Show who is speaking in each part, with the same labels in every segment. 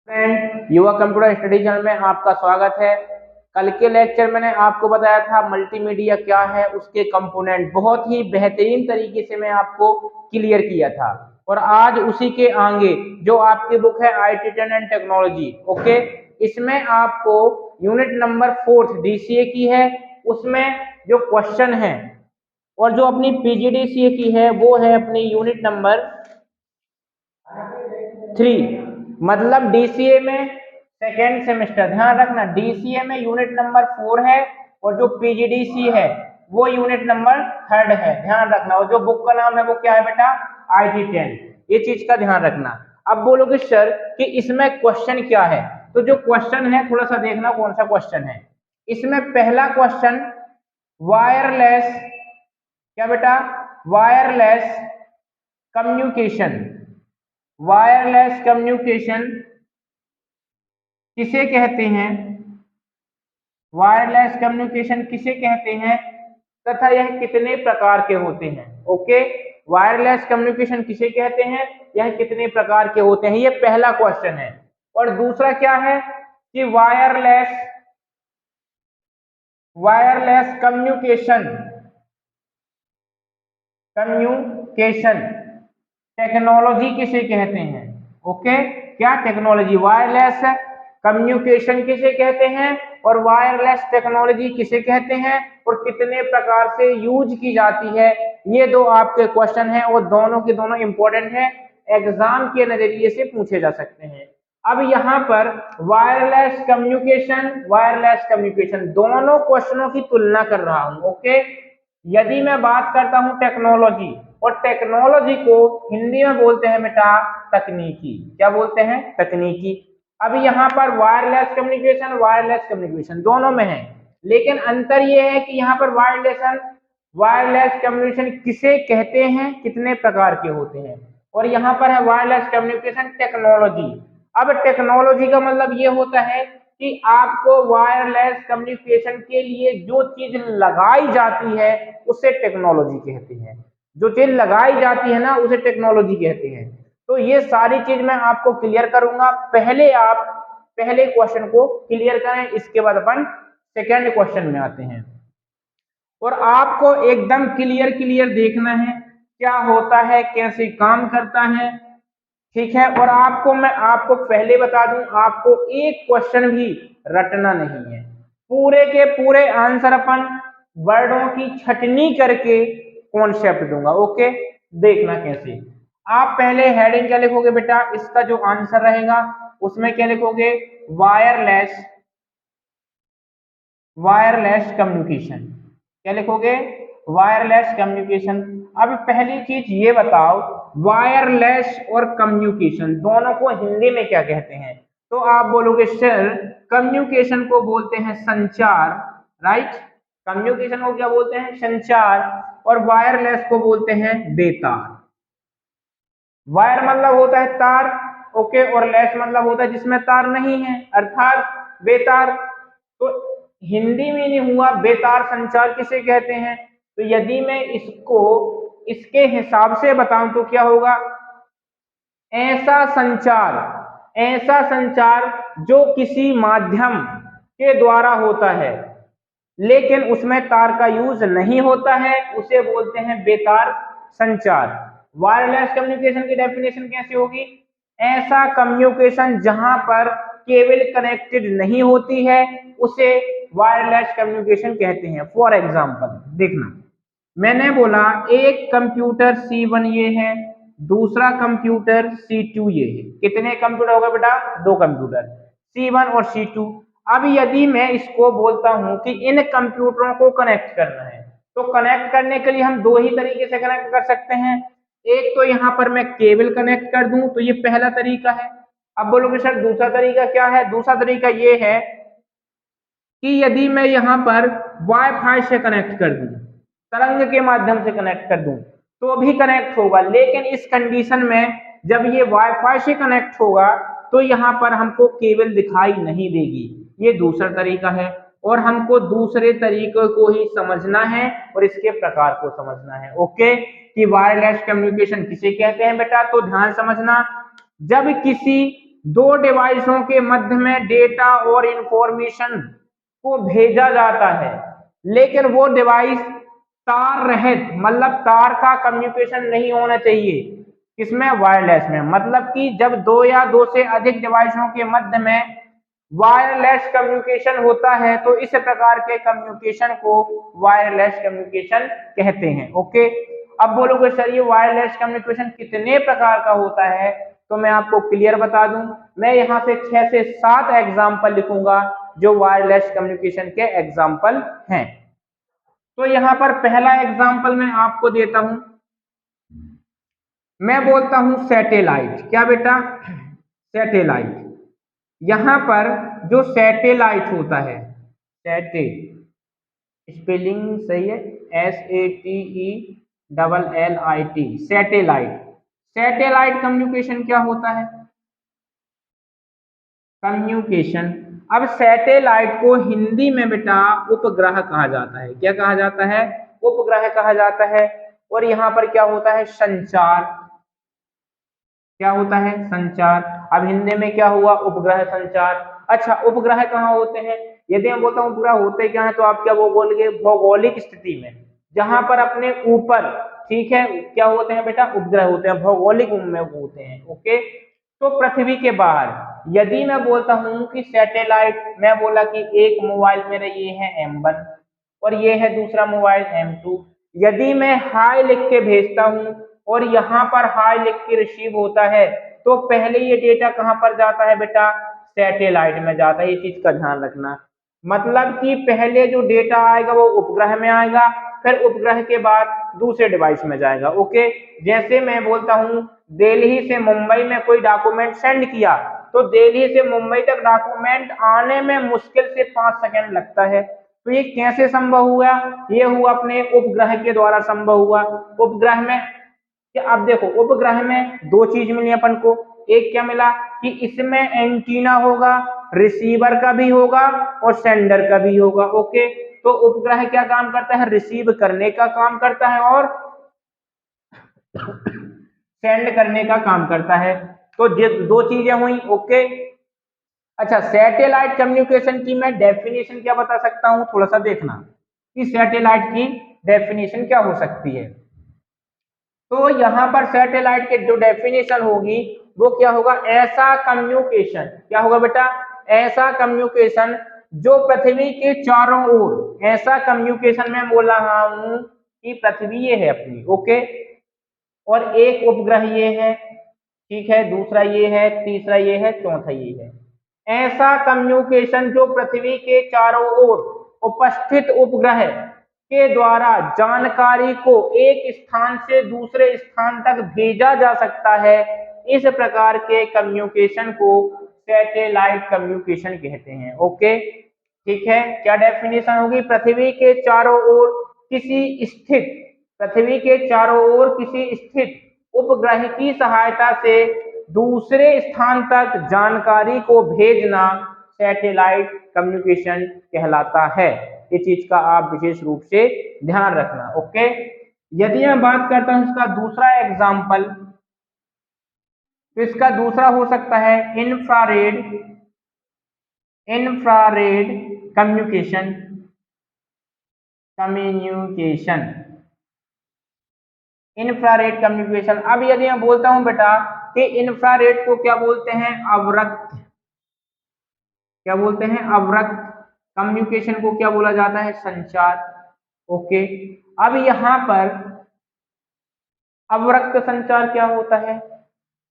Speaker 1: Friend, युवा computer study channel में आपका स्वागत है। कल के लेक्चर मैंने आपको बताया था मल्टीमीडिया क्या है, उसके कंपोनेंट बहुत ही बेहतरीन तरीके से मैं आपको क्लियर किया था। और आज उसी के आगे जो आपकी बुक है IT10 एंड टेक्नोलॉजी, ओके, इसमें आपको यूनिट नंबर 4 DCA की है, उसमें जो क्वेश्चन है और जो अपनी PGDCA की है वो है अपनी यूनिट नंबर 3। मतलब DCA में सेकेंड सेमेस्टर, ध्यान रखना DCA में यूनिट नंबर 4 है और जो PGDC है वो यूनिट नंबर 3 है, ध्यान रखना। और जो बुक का नाम है वो क्या है बेटा, IT10। ये चीज का ध्यान रखना। अब बोलोगे सर कि इसमें क्वेश्चन क्या है, तो जो क्वेश्चन है थोड़ा सा देखना कौन सा क्वेश्चन है। इसमें पहला क्वेश्चन वायरलेस, क्या बेटा, वायरलेस कम्युनिकेशन। वायरलेस कम्युनिकेशन किसे कहते हैं, वायरलेस कम्युनिकेशन किसे कहते हैं तथा यह कितने प्रकार के होते हैं। ओके, वायरलेस कम्युनिकेशन किसे कहते हैं, यह कितने प्रकार के होते हैं, ये पहला क्वेश्चन है। और दूसरा क्या है कि वायरलेस कम्युनिकेशन कम्युनिकेशन टेक्नोलॉजी किसे कहते हैं। ओके, क्या टेक्नोलॉजी, वायरलेस कम्युनिकेशन किसे कहते हैं और वायरलेस टेक्नोलॉजी किसे कहते हैं और कितने प्रकार से यूज की जाती है। ये दो आपके क्वेश्चन हैं और दोनों के दोनों इंपॉर्टेंट हैं, एग्जाम के नजरिए से पूछे जा सकते हैं। अब यहाँ पर वायरलेस कम्युनिकेशन दोनों क्वेश्चनों की तुलना कर रहा हूं। ओके, यदि मैं बात करता हूं टेक्नोलॉजी, और टेक्नोलॉजी को हिंदी में बोलते हैं बेटा तकनीकी। क्या बोलते हैं, तकनीकी। अब यहाँ पर वायरलेस कम्युनिकेशन दोनों में है, लेकिन अंतर यह है कि यहाँ पर वायरलेस कम्युनिकेशन किसे कहते हैं, कितने प्रकार के होते हैं, और यहाँ पर है वायरलेस कम्युनिकेशन टेक्नोलॉजी। अब टेक्नोलॉजी का मतलब ये होता है कि आपको वायरलेस कम्युनिकेशन के लिए जो चीज लगाई जाती है उसे टेक्नोलॉजी कहते हैं। जो चीज लगाई जाती है ना उसे टेक्नोलॉजी कहते हैं। तो ये सारी चीज मैं आपको क्लियर करूंगा। पहले आप पहले क्वेश्चन को क्लियर करें, इसके बाद अपन सेकेंड क्वेश्चन में आते हैं। और आपको एकदम क्लियर देखना है क्या होता है, कैसे काम करता है, ठीक है। और मैं आपको पहले बता दूं, आपको एक क्वेश्चन भी रटना नहीं है, पूरे के पूरे आंसर अपन वर्डों की छटनी करके कॉन्सेप्ट दूंगा। ओके, देखना कैसे। आप पहले हेडिंग क्या लिखोगे बेटा, इसका जो आंसर रहेगा उसमें क्या लिखोगे, वायरलेस कम्युनिकेशन। क्या लिखोगे, वायरलेस कम्युनिकेशन। अब पहली चीज ये बताओ, वायरलेस और कम्युनिकेशन दोनों को हिंदी में क्या कहते हैं। तो आप बोलोगे सर कम्युनिकेशन को बोलते हैं संचार, राइट। कम्युनिकेशन को क्या बोलते हैं, संचार, और वायरलेस को बोलते हैं बेतार। वायर मतलब होता है तार, ओके, और लेस मतलब होता है जिसमें तार नहीं है, अर्थात बेतार। तो हिंदी में नहीं हुआ बेतार संचार किसे कहते हैं। तो यदि मैं इसको इसके हिसाब से बताऊं तो क्या होगा, ऐसा संचार जो किसी माध्यम के द्वारा होता है लेकिन उसमें तार का यूज नहीं होता है, उसे बोलते हैं बेतार संचार। वायरलेस कम्युनिकेशन की डेफिनेशन कैसे होगी, ऐसा कम्युनिकेशन जहां पर केबल कनेक्टेड नहीं होती है उसे वायरलेस कम्युनिकेशन कहते हैं। फॉर एग्जांपल देखना, मैंने बोला एक कंप्यूटर C1 ये है, दूसरा कंप्यूटर C2 ये है। कितने कंप्यूटर होगा बेटा, दो कंप्यूटर C1 और C2। अब यदि मैं इसको बोलता हूं कि इन कंप्यूटरों को कनेक्ट करना है, तो कनेक्ट करने के लिए हम दो ही तरीके से कनेक्ट कर सकते हैं। एक तो यहां पर मैं केबल कनेक्ट कर दूं, तो ये पहला तरीका है। अब बोलोगे सर दूसरा तरीका क्या है, दूसरा तरीका ये है कि यदि मैं यहां पर वाईफाई से कनेक्ट कर दूं, तरंग के माध्यम से कनेक्ट कर दूं, तो भी कनेक्ट होगा। लेकिन इस कंडीशन में जब ये वाईफाई से कनेक्ट होगा तो यहाँ पर हमको केबल दिखाई नहीं देगी। ये दूसरा तरीका है, और हमको दूसरे तरीके को ही समझना है और इसके प्रकार को समझना है। ओके, कि वायरलेस कम्युनिकेशन किसे कहते हैं बेटा, तो ध्यान समझना, जब किसी दो डिवाइसों के मध्य में डेटा और इंफॉर्मेशन को भेजा जाता है, लेकिन वो डिवाइस तार रहित, मतलब तार का कम्युनिकेशन नहीं होना चाहिए। किसमें? वायरलेस में। मतलब कि जब दो या दो से अधिक डिवाइसों के मध्य में वायरलेस कम्युनिकेशन होता है तो इस प्रकार के कम्युनिकेशन को वायरलेस कम्युनिकेशन कहते हैं। ओके, अब बोलोगे सर ये वायरलेस कम्युनिकेशन कितने प्रकार का होता है, तो मैं आपको क्लियर बता दूं, मैं यहाँ से 6 से 7 एग्जाम्पल लिखूंगा जो वायरलेस कम्युनिकेशन के एग्जाम्पल हैं। तो यहाँ पर पहला एग्जाम्पल मैं आपको देता हूं, मैं बोलता हूं सैटेलाइट। क्या बेटा? सैटेलाइट। यहां पर जो सैटेलाइट होता है, सैटे, स्पेलिंग सही है, SATELLIT, सैटेलाइट। सैटेलाइट कम्युनिकेशन क्या होता है? कम्युनिकेशन। अब सैटेलाइट को हिंदी में बेटा उपग्रह कहा जाता है। क्या कहा जाता है? उपग्रह कहा जाता है। और यहाँ पर क्या होता है? संचार। क्या होता है? संचार। अब हिंदी में क्या हुआ? उपग्रह संचार। अच्छा, उपग्रह कहाँ होते हैं? यदि मैं बोलता हूँ उपग्रह होते क्या है तो आप क्या वो बोलेंगे? भौगोलिक स्थिति में, जहां पर अपने ऊपर, ठीक है, क्या होते हैं बेटा? उपग्रह होते हैं, भौगोलिक में होते हैं। ओके, तो पृथ्वी के बाहर यदि मैं बोलता हूं कि सैटेलाइट, मैं बोला कि एक मोबाइल मेरा ये है M1 और ये है दूसरा मोबाइल M2, यदि मैं हाई लिख के भेजता हूं और यहाँ पर हाई लिख के रिसीव होता है तो पहले ये डेटा कहाँ पर जाता है बेटा? सैटेलाइट में जाता है। ये चीज का ध्यान रखना। मतलब कि पहले जो डेटा आएगा वो उपग्रह में आएगा, फिर उपग्रह के बाद दूसरे डिवाइस में जाएगा। ओके, जैसे मैं बोलता हूँ दिल्ली से मुंबई में कोई डॉक्यूमेंट सेंड किया तो दिल्ली से मुंबई तक डॉक्यूमेंट आने में मुश्किल से 5 सेकंड लगता है। तो ये कैसे संभव हुआ? ये हुआ अपने उपग्रह के द्वारा संभव हुआ। उपग्रह में कि अब देखो, उपग्रह में दो चीज मिली अपन को। एक क्या मिला कि इसमें एंटीना होगा, रिसीवर का भी होगा और सेंडर का भी होगा। ओके, तो उपग्रह क्या काम करता है? रिसीव करने का काम करता है और सेंड करने का काम करता है। तो ये दो चीजें हुई। ओके, अच्छा, सैटेलाइट कम्युनिकेशन की मैं डेफिनेशन क्या बता सकता हूं, थोड़ा सा देखना कि सैटेलाइट की डेफिनेशन क्या हो सकती है। तो यहां पर सैटेलाइट के जो डेफिनेशन होगी वो क्या होगा? ऐसा कम्युनिकेशन। क्या होगा बेटा? ऐसा कम्युनिकेशन जो पृथ्वी के चारों ओर, ऐसा कम्युनिकेशन मैं बोल रहा हूं कि पृथ्वी ये है अपनी, ओके, और एक उपग्रह ये है, ठीक है, दूसरा ये है, तीसरा ये है, चौथा ये है। ऐसा कम्युनिकेशन जो पृथ्वी के चारों ओर उपस्थित उपग्रह के द्वारा जानकारी को एक स्थान से दूसरे स्थान तक भेजा जा सकता है, इस प्रकार के कम्युनिकेशन को सैटेलाइट कम्युनिकेशन कहते हैं। ओके, ठीक है, क्या डेफिनेशन होगी? पृथ्वी के चारों ओर किसी स्थित, पृथ्वी के चारों ओर किसी स्थित उपग्रह की सहायता से दूसरे स्थान तक जानकारी को भेजना सैटेलाइट कम्युनिकेशन कहलाता है। इस चीज का आप विशेष रूप से ध्यान रखना। ओके, यदि मैं बात करता हूं इसका दूसरा एग्जाम्पल, तो इसका दूसरा हो सकता है infrared, infrared communication, communication, infrared communication. अब यदि मैं बोलता हूं बेटा कि इंफ्रारेड को क्या बोलते हैं? अवरक्त। क्या बोलते हैं? अवरक्त कम्युनिकेशन को क्या बोला जाता है? संचार। ओके, अब यहां पर अवरक्त संचार क्या होता है?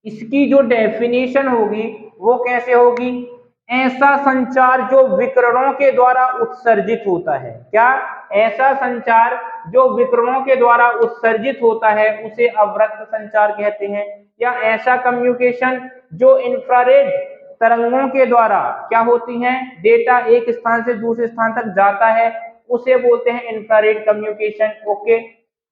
Speaker 1: इसकी जो डेफिनेशन होगी वो कैसे होगी? ऐसा संचार जो विकिरणों के द्वारा उत्सर्जित होता है। क्या? ऐसा संचार जो विकिरणों के द्वारा उत्सर्जित होता है उसे अवरक्त संचार कहते हैं। या ऐसा कम्युनिकेशन जो इंफ्रारेड तरंगों के द्वारा क्या होती हैं, डेटा एक स्थान से दूसरे स्थान तक जाता है, उसे बोलते हैं इंफ्रारेड कम्युनिकेशन। ओके,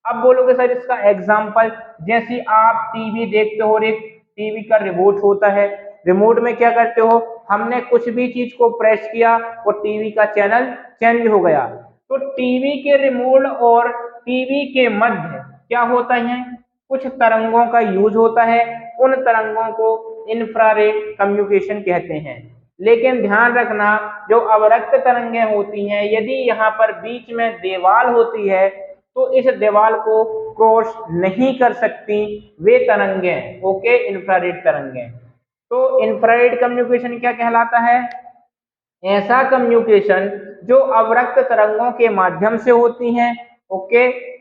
Speaker 1: अब बोलोगे सर इसका एग्जाम्पल, जैसे आप टीवी देखते हो और एक टीवी का रिमोट होता है, रिमोट में क्या करते हो? हमने कुछ भी चीज को प्रेस किया और टीवी का चैनल चेंज हो गया। तो टीवी के रिमोट और टीवी के मध्य क्या होता है? कुछ तरंगों का यूज होता है। उन तरंगों को इंफ्रारेड कम्युनिकेशन कहते हैं। लेकिन ध्यान रखना, जो अवरक्त तरंगें होती हैं, यदि यहाँ पर बीच में दीवार होती है तो इस दीवार को क्रॉस नहीं कर सकती वे तरंगें, ओके, इंफ्रारेड तरंगें। तो इंफ्रारेड कम्युनिकेशन क्या कहलाता है? ऐसा कम्युनिकेशन जो अवरक्त तरंगों के माध्यम से होती हैं, ओके,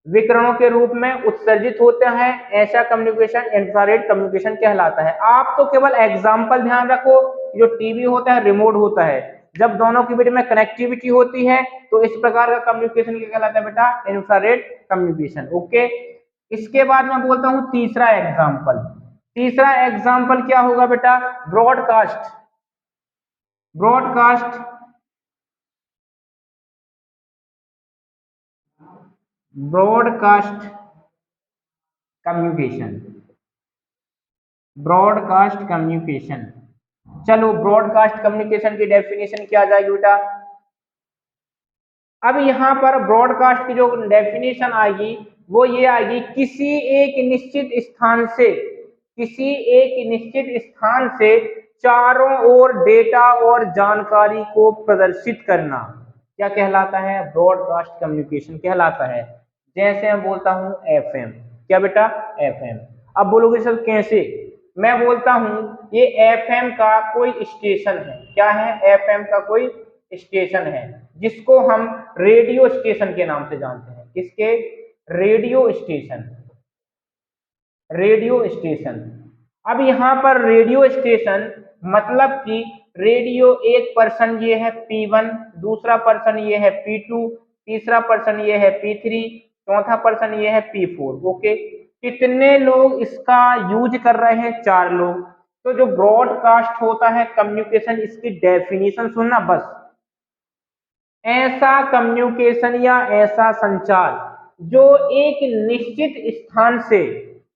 Speaker 1: विकिरणों के रूप में उत्सर्जित होता है, ऐसा कम्युनिकेशन इंफ्रारेड कम्युनिकेशन कहलाता है। आप तो केवल एग्जाम्पल ध्यान रखो, जो टीवी होता है रिमोट होता है, जब दोनों के बीच में कनेक्टिविटी होती है तो इस प्रकार का कम्युनिकेशन क्या कहलाता है बेटा? Infrared communication, okay. इसके बाद मैं बोलता हूं तीसरा एग्जाम्पल। तीसरा एग्जाम्पल क्या होगा बेटा? Broadcast. Broadcast broadcast communication. Broadcast communication, चलो ब्रॉडकास्ट कम्युनिकेशन की डेफिनेशन क्या आ जाएगी बेटा? अब यहां पर ब्रॉडकास्ट की जो डेफिनेशन आएगी वो ये आएगी, किसी एक निश्चित स्थान से, किसी एक निश्चित स्थान से चारों ओर डेटा और जानकारी को प्रदर्शित करना क्या कहलाता है? ब्रॉडकास्ट कम्युनिकेशन कहलाता है। जैसे मैं बोलता हूं एफएम, क्या बेटा? एफएम। अब बोलोगे सर कैसे? मैं बोलता हूं ये एफएम का कोई स्टेशन है, क्या है? एफएम का कोई स्टेशन है जिसको हम रेडियो स्टेशन के नाम से जानते हैं। किसके? Radio station, radio station. अब यहाँ पर रेडियो स्टेशन मतलब कि रेडियो एक पर्सन ये है P1, दूसरा पर्सन ये है P2, तीसरा पर्सन ये है P3, चौथा पर्सन ये है P4, ओके। कितने लोग इसका यूज कर रहे हैं? 4 लोग। तो जो ब्रॉडकास्ट होता है कम्युनिकेशन, इसकी डेफिनेशन सुनना बस, ऐसा कम्युनिकेशन या ऐसा संचार जो एक निश्चित स्थान से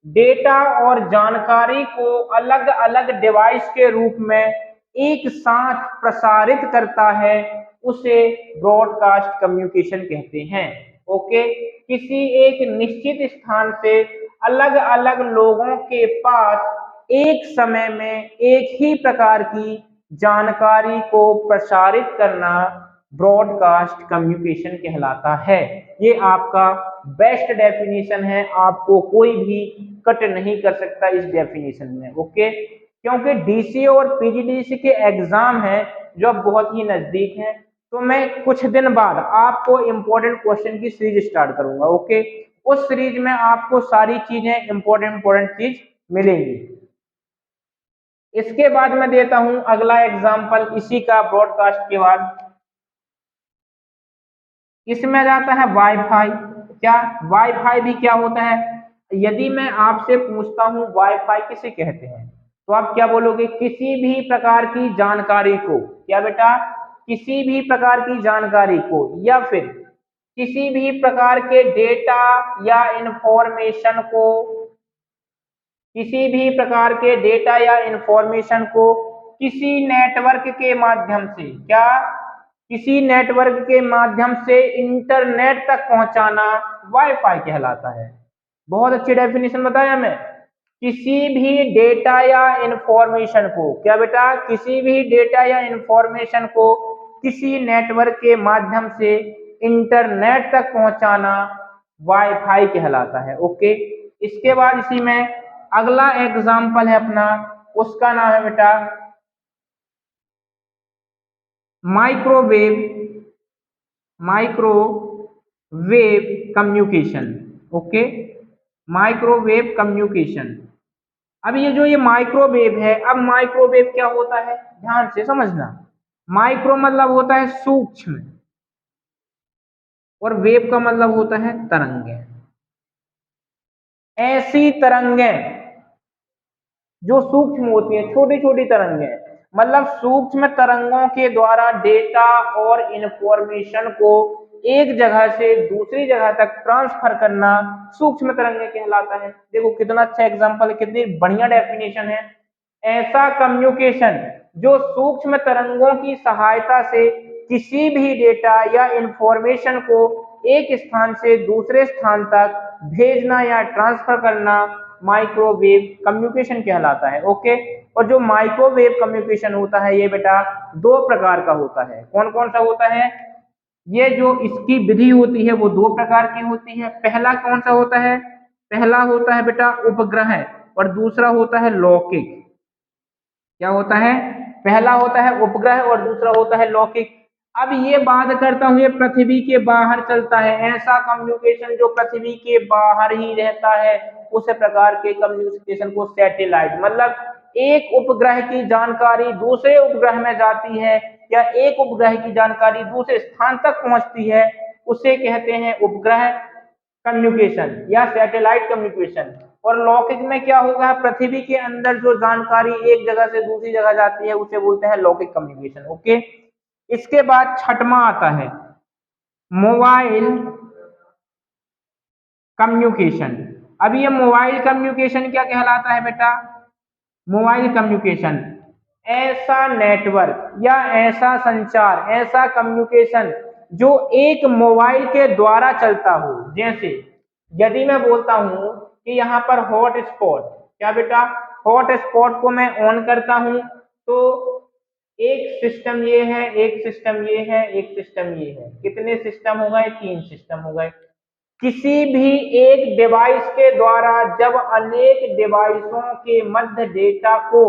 Speaker 1: डेटा और जानकारी को अलग अलग डिवाइस के रूप में एक साथ प्रसारित करता है, उसे ब्रॉडकास्ट कम्युनिकेशन कहते हैं, ओके। किसी एक निश्चित स्थान से अलग अलग लोगों के पास एक समय में एक ही प्रकार की जानकारी को प्रसारित करना ब्रॉडकास्ट कम्युनिकेशन कहलाता है। ये आपका बेस्ट डेफिनेशन है, आपको कोई भी कट नहीं कर सकता इस डेफिनेशन में, ओके। क्योंकि डीसी और पीजीडीसी के एग्जाम हैं जो अब बहुत ही नजदीक हैं, तो मैं कुछ दिन बाद आपको इंपॉर्टेंट क्वेश्चन की सीरीज स्टार्ट करूंगा, ओके। उस सीरीज में आपको सारी चीजें इंपॉर्टेंट चीज मिलेंगी। इसके बाद मैं देता हूं अगला एग्जाम्पल इसी का ब्रॉडकास्ट के बाद। इसमें जाता है वाईफाई। क्या? वाईफाई भी क्या होता है? यदि मैं आपसे पूछता हूं वाईफाई किसे कहते हैं, तो आप क्या बोलोगे? किसी भी प्रकार की जानकारी को, क्या बेटा? किसी भी प्रकार की जानकारी को या फिर किसी भी प्रकार के डेटा या इंफॉर्मेशन को, किसी भी प्रकार के डेटा या इंफॉर्मेशन को किसी नेटवर्क के माध्यम से, क्या? किसी नेटवर्क के माध्यम से इंटरनेट तक पहुंचाना वाईफाई कहलाता है। बहुत अच्छी डेफिनेशन बताया मैं। किसी भी डेटा या इंफॉर्मेशन को, क्या बेटा? किसी भी डेटा या इंफॉर्मेशन को किसी नेटवर्क के माध्यम से इंटरनेट तक पहुंचाना वाईफाई कहलाता है, ओके। इसके बाद इसी में अगला एग्जाम्पल है अपना, उसका नाम है बेटा microwave, microwave communication, okay. Microwave communication. अब ये माइक्रोवेव है, अब माइक्रोवेव क्या होता है ध्यान से समझना। माइक्रो मतलब होता है सूक्ष्म और वेव का मतलब होता है तरंगे। ऐसी तरंगें जो सूक्ष्म होती हैं, छोटी छोटी तरंगें, मतलब सूक्ष्म तरंगों के द्वारा डेटा और इंफॉर्मेशन को एक जगह से दूसरी जगह तक ट्रांसफर करना सूक्ष्म तरंगें कहलाता है। देखो कितना अच्छा एग्जांपल है, कितनी बढ़िया डेफिनेशन है। ऐसा कम्युनिकेशन जो सूक्ष्म तरंगों की सहायता से किसी भी डेटा या इंफॉर्मेशन को एक स्थान से दूसरे स्थान तक भेजना या ट्रांसफर करना माइक्रोवेव कम्युनिकेशन कहलाता है। ओके, और जो माइक्रोवेव कम्युनिकेशन होता है ये बेटा दो प्रकार का होता है। कौन कौन सा होता है? ये जो इसकी विधि होती है वो दो प्रकार की होती है। पहला कौन सा होता है? पहला होता है बेटा उपग्रह और दूसरा होता है लौकिक। क्या होता है? पहला होता है उपग्रह और दूसरा होता है लौकिक। अब ये बात करता हूं, ये पृथ्वी के बाहर चलता है, ऐसा कम्युनिकेशन जो पृथ्वी के बाहर ही रहता है उस प्रकार के कम्युनिकेशन को सैटेलाइट, मतलब एक उपग्रह की जानकारी दूसरे उपग्रह में जाती है या एक उपग्रह की जानकारी दूसरे स्थान तक पहुंचती है, उसे कहते हैं उपग्रह कम्युनिकेशन या सैटेलाइट कम्युनिकेशन। और लौकिक में क्या होगा? पृथ्वी के अंदर जो जानकारी एक जगह से दूसरी जगह जाती है उसे बोलते हैं लौकिक कम्युनिकेशन। ओके, इसके बाद छठवां आता है मोबाइल कम्युनिकेशन। अब ये मोबाइल कम्युनिकेशन क्या कहलाता है बेटा? मोबाइल कम्युनिकेशन ऐसा नेटवर्क या ऐसा संचार, ऐसा कम्युनिकेशन जो एक मोबाइल के द्वारा चलता हो। जैसे यदि मैं बोलता हूं कि यहाँ पर हॉट स्पॉट, क्या बेटा? हॉट स्पॉट को मैं ऑन करता हूं तो एक सिस्टम ये है, एक सिस्टम ये है, एक सिस्टम ये है। कितने सिस्टम हो गए? 3 सिस्टम हो गए। किसी भी एक डिवाइस के द्वारा जब अनेक डिवाइसों के मध्य डेटा को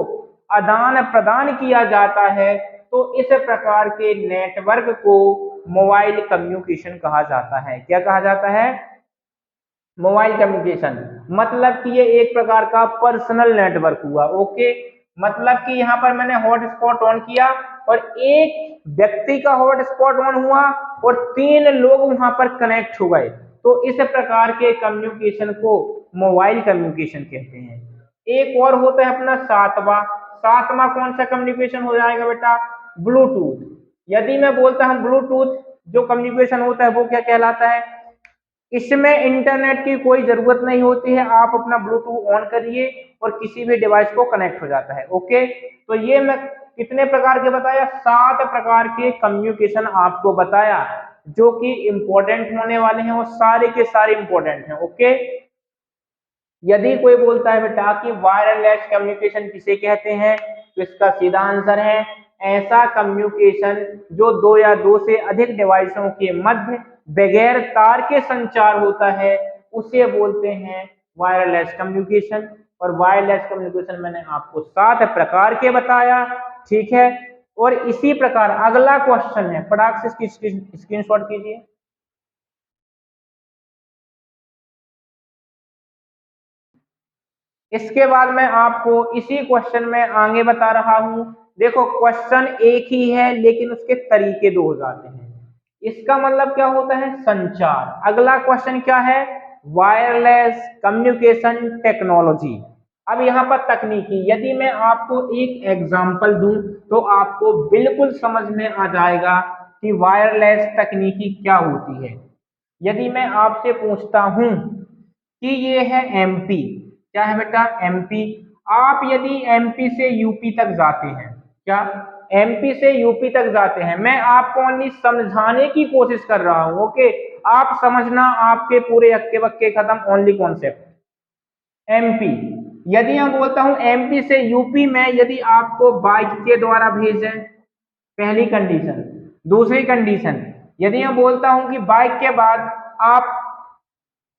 Speaker 1: आदान प्रदान किया जाता है तो इस प्रकार के नेटवर्क को मोबाइल कम्युनिकेशन कहा जाता है। क्या कहा जाता है? Mobile communication. मतलब कि ये एक प्रकार का पर्सनल नेटवर्क हुआ। ओके, मतलब कि यहाँ पर मैंने हॉटस्पॉट ऑन किया और एक व्यक्ति का हॉटस्पॉट ऑन हुआ और 3 लोग वहां पर कनेक्ट हो गए, तो इस प्रकार के कम्युनिकेशन को मोबाइल कम्युनिकेशन कहते हैं। एक और होता है अपना सातवां। सातवां कौन सा कम्युनिकेशन हो जाएगा बेटा? ब्लूटूथ। यदि मैं बोलता हूं ब्लूटूथ जो कम्युनिकेशन होता है वो क्या कहलाता है? इसमें इंटरनेट की कोई जरूरत नहीं होती है, आप अपना ब्लूटूथ ऑन करिए और किसी भी डिवाइस को कनेक्ट हो जाता है। ओके, तो ये मैं कितने प्रकार के बताया? 7 प्रकार के कम्युनिकेशन आपको बताया जो कि इंपॉर्टेंट होने वाले हैं और सारे के सारे इंपॉर्टेंट हैं। ओके, यदि कोई बोलता है बेटा कि वायरलेस कम्युनिकेशन किसे कहते हैं, तो इसका सीधा आंसर है ऐसा कम्युनिकेशन जो 2 या 2 से अधिक डिवाइसों के मध्य बगैर तार के संचार होता है, उसे बोलते हैं वायरलेस कम्युनिकेशन। और वायरलेस कम्युनिकेशन मैंने आपको 7 प्रकार के बताया, ठीक है। और इसी प्रकार अगला क्वेश्चन है, फटाक से इसकी स्क्रीनशॉट कीजिए। इसके बाद मैं आपको इसी क्वेश्चन में आगे बता रहा हूं। देखो क्वेश्चन एक ही है लेकिन उसके तरीके दो हो जाते हैं। इसका मतलब क्या होता है? संचार। अगला क्वेश्चन क्या है? Wireless communication technology. अब यहाँ पर तकनीकी, यदि मैं आपको एक एग्जांपल दूं तो आपको बिल्कुल समझ में आ जाएगा कि वायरलेस तकनीकी क्या होती है। यदि मैं आपसे पूछता हूं कि ये है एमपी, क्या है बेटा? एमपी। आप यदि एमपी से यूपी तक जाते हैं, क्या एमपी से यूपी तक जाते हैं, मैं आपको ओनली समझाने की कोशिश कर रहा हूं। ओके, आप समझना, आपके पूरे हक्के बक्के खत्म, ओनली कॉन्सेप्ट। एमपी, यदि मैं बोलता हूं एमपी से यूपी में यदि आपको बाइक के द्वारा भेजें, पहली कंडीशन। दूसरी कंडीशन, यदि मैं बोलता हूं कि बाइक के बाद आप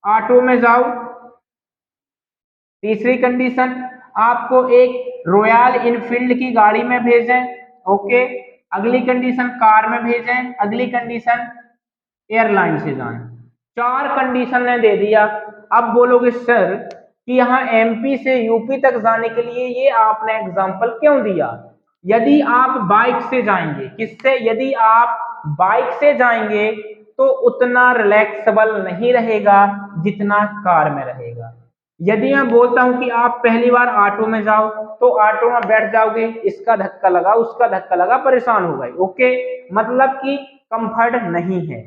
Speaker 1: ऑटो में जाओ, तीसरी कंडीशन आपको एक रॉयल इनफील्ड की गाड़ी में भेजें। ओके, अगली कंडीशन कार में भेजें, अगली कंडीशन एयरलाइन से जाएं। 4 कंडीशन ने दे दिया। अब बोलोगे सर कि यहाँ एमपी से यूपी तक जाने के लिए ये आपने एग्जांपल क्यों दिया? यदि आप बाइक से जाएंगे, किससे? यदि आप बाइक से जाएंगे तो उतना रिलैक्सेबल नहीं रहेगा जितना कार में रहेगा। यदि मैं बोलता हूं कि आप पहली बार ऑटो में जाओ तो ऑटो में बैठ जाओगे, इसका धक्का लगा उसका धक्का लगा, परेशान हो गए। ओके, मतलब कि कंफर्ट नहीं है।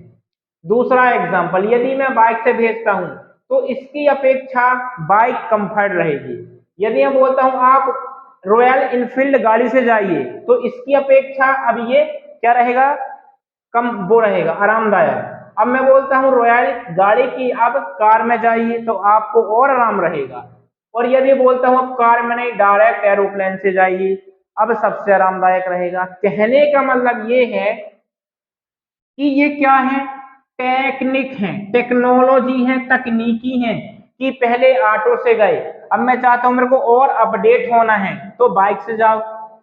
Speaker 1: दूसरा एग्जांपल, यदि मैं बाइक से भेजता हूं तो इसकी अपेक्षा बाइक कंफर्ट रहेगी। यदि मैं बोलता हूं आप रॉयल इनफील्ड गाड़ी से जाइए तो इसकी अपेक्षा अब ये क्या रहेगा? कम वो रहेगा, आरामदायक। अब मैं बोलता हूं रॉयल गाड़ी की, अब कार में जाइए तो आपको और आराम रहेगा। और यदि बोलता हूँ अब कार में नहीं, डायरेक्ट एरोप्लेन से जाइए, अब सबसे आरामदायक रहेगा। कहने का मतलब ये है कि ये क्या है, टेक्निक है, टेक्नोलॉजी है, तकनीकी है कि पहले ऑटो से गए, अब मैं चाहता हूं मेरे को और अपडेट होना है तो बाइक से जाओ,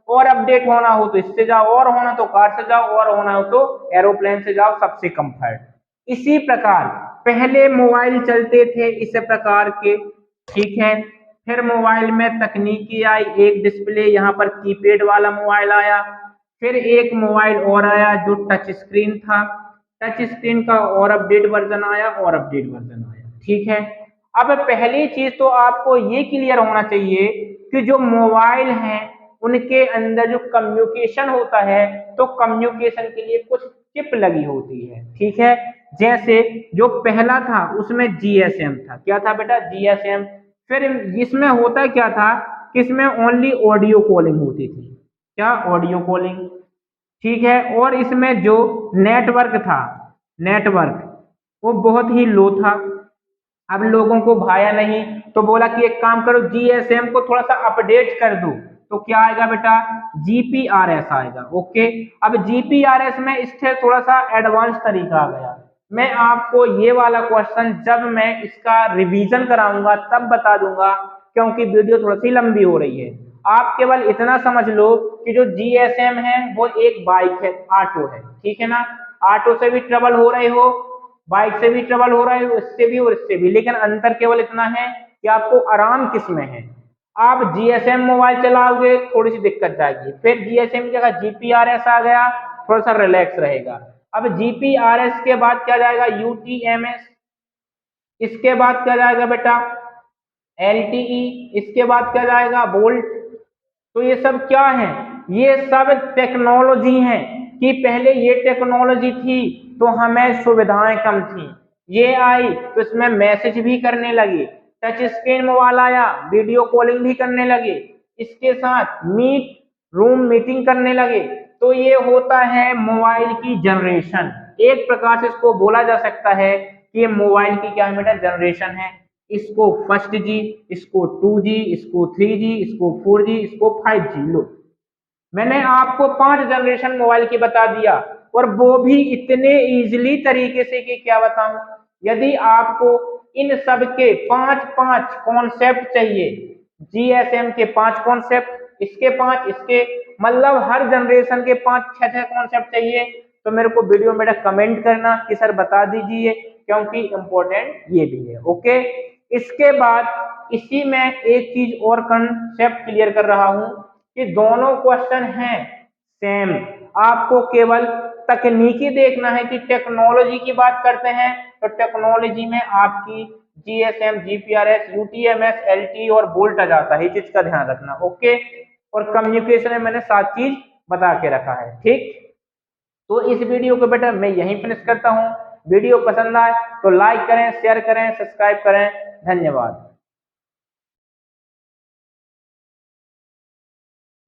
Speaker 1: और अपडेट होना हो तो इससे जाओ, और होना तो कार से जाओ, और होना हो तो एरोप्लेन से जाओ, सबसे कंफर्ट। इसी प्रकार पहले मोबाइल चलते थे इस प्रकार के, ठीक है। फिर मोबाइल में तकनीकी आई, एक डिस्प्ले यहाँ पर कीपैड वाला मोबाइल आया, फिर एक मोबाइल और आया जो टच स्क्रीन था, टच स्क्रीन का और अपडेट वर्जन आया, और अपडेट वर्जन आया, ठीक है। अब पहली चीज तो आपको ये क्लियर होना चाहिए कि जो मोबाइल हैं उनके अंदर जो कम्युनिकेशन होता है, तो कम्युनिकेशन के लिए कुछ चिप लगी होती है, ठीक है। जैसे जो पहला था उसमें जीएसएम था, क्या था बेटा, जीएसएम। फिर इसमें होता क्या था कि इसमें ओनली ऑडियो कॉलिंग होती थी, क्या, ऑडियो कॉलिंग, ठीक है। और इसमें जो नेटवर्क था, नेटवर्क वो बहुत ही लो था। अब लोगों को भाया नहीं तो बोला कि एक काम करो, जीएसएम को थोड़ा सा अपडेट कर दो, तो क्या आएगा बेटा, जीपीआरएस आएगा, ओके। अब जीपीआरएस में इससे थोड़ा सा एडवांस तरीका आ गया। मैं आपको ये वाला क्वेश्चन जब मैं इसका रिवीजन कराऊंगा तब बता दूंगा, क्योंकि वीडियो थोड़ी सी लंबी हो रही है। आप केवल इतना समझ लो कि जो जीएसएम है वो एक बाइक है, ऑटो है, ठीक है ना। ऑटो से भी ट्रेवल हो रहे हो, बाइक से भी ट्रेवल हो रहा है, इससे भी और इससे भी, लेकिन अंतर केवल इतना है कि आपको आराम किस में है। आप जीएसएम मोबाइल चलाओगे थोड़ी सी दिक्कत जाएगी, फिर जीएसएम की जगह जीपीआरएस आ गया, थोड़ा सा रिलैक्स रहेगा। अब जीपीआरएस के बाद क्या जाएगा, यूटीएमएस, इसके बाद क्या जाएगा बेटा, एलटीई, इसके बाद क्या जाएगा, बोल्ट। तो ये सब क्या है, ये सब टेक्नोलॉजी है कि पहले ये टेक्नोलॉजी थी तो हमें सुविधाएं कम थी, ये आई तो इसमें मैसेज भी करने लगे, टच स्क्रीन मोबाइल आया, वीडियो कॉलिंग भी करने लगे, इसके साथ मीट रूम मीटिंग करने लगे। तो ये होता है मोबाइल की जनरेशन, एक प्रकार से इसको बोला जा सकता है कि ये मोबाइल की क्या है बेटा, जनरेशन है। इसको फर्स्ट जी, इसको 2G, इसको 3G, इसको 4G, इसको 5G। लो, मैंने आपको 5 जनरेशन मोबाइल की बता दिया, और वो भी इतने इजीली तरीके से कि क्या बताऊं। यदि आपको इन सब के 5-5 कॉन्सेप्ट चाहिए, जीएसएम के 5 कॉन्सेप्ट, इसके 5, इसके, मतलब हर जनरेशन के 5-6 कॉन्सेप्ट चाहिए, तो मेरे को वीडियो में कमेंट करना कि सर बता दीजिए, क्योंकि इंपॉर्टेंट ये भी है, ओके। इसके बाद इसी में एक चीज और कंसेप्ट क्लियर कर रहा हूं कि दोनों क्वेश्चन हैं सेम, आपको केवल तकनीकी देखना है कि टेक्नोलॉजी की बात करते हैं तो टेक्नोलॉजी में आपकी जीएसएम, जीपीआरएस, यूटीएमएस, एलटी और बोल्ट आ जाता है, ये चीज का ध्यान रखना, ओके। और कम्युनिकेशन में मैंने 7 चीज बता के रखा है, ठीक। तो इस वीडियो को बेटा मैं यहीं फिनिश करता हूं। वीडियो पसंद आए तो लाइक करें, शेयर करें, सब्सक्राइब करें। धन्यवाद।